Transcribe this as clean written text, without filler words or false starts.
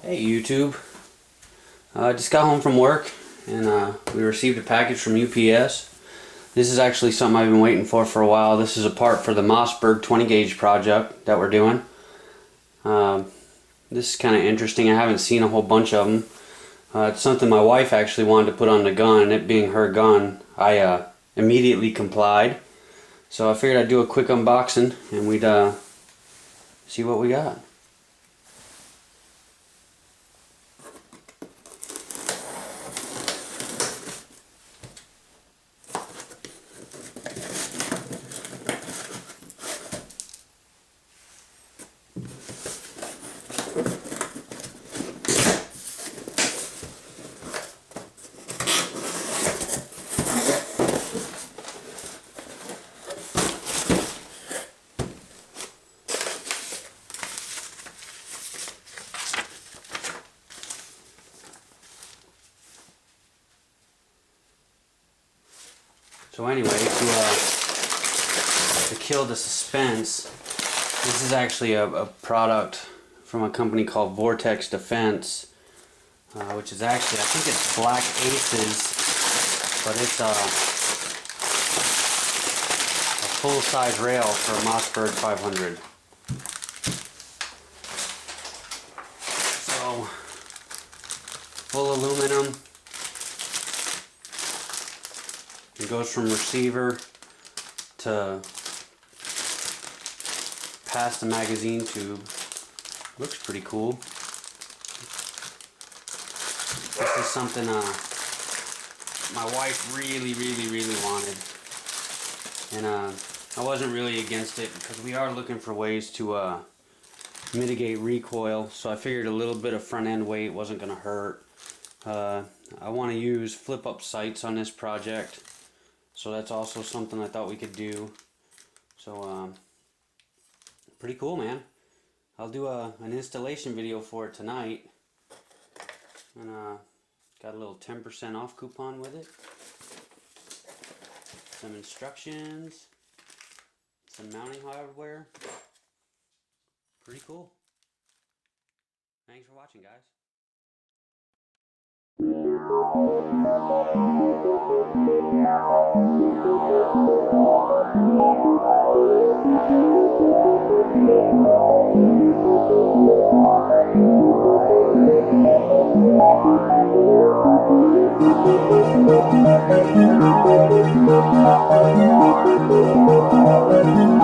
Hey YouTube, I just got home from work and we received a package from UPS. This is actually something I've been waiting for a while. This is a part for the Mossberg 20 gauge project that we're doing. This is kind of interesting. I haven't seen a whole bunch of them. It's something my wife actually wanted to put on the gun, and it being her gun, I immediately complied. So I figured I'd do a quick unboxing and we'd see what we got. So anyway, to kill the suspense, this is actually a product from a company called Vortex Defense, which is actually, I think it's Black Aces, but it's a full-size rail for a Mossberg 500. So, full aluminum. It goes from receiver to past the magazine tube. Looks pretty cool. This is something my wife really wanted. And I wasn't really against it because we are looking for ways to mitigate recoil. So I figured a little bit of front end weight wasn't going to hurt. I want to use flip up sights on this project. So that's also something I thought we could do. So, pretty cool, man. I'll do an installation video for it tonight. And got a little 10% off coupon with it. Some instructions. Some mounting hardware. Pretty cool. Thanks for watching, guys.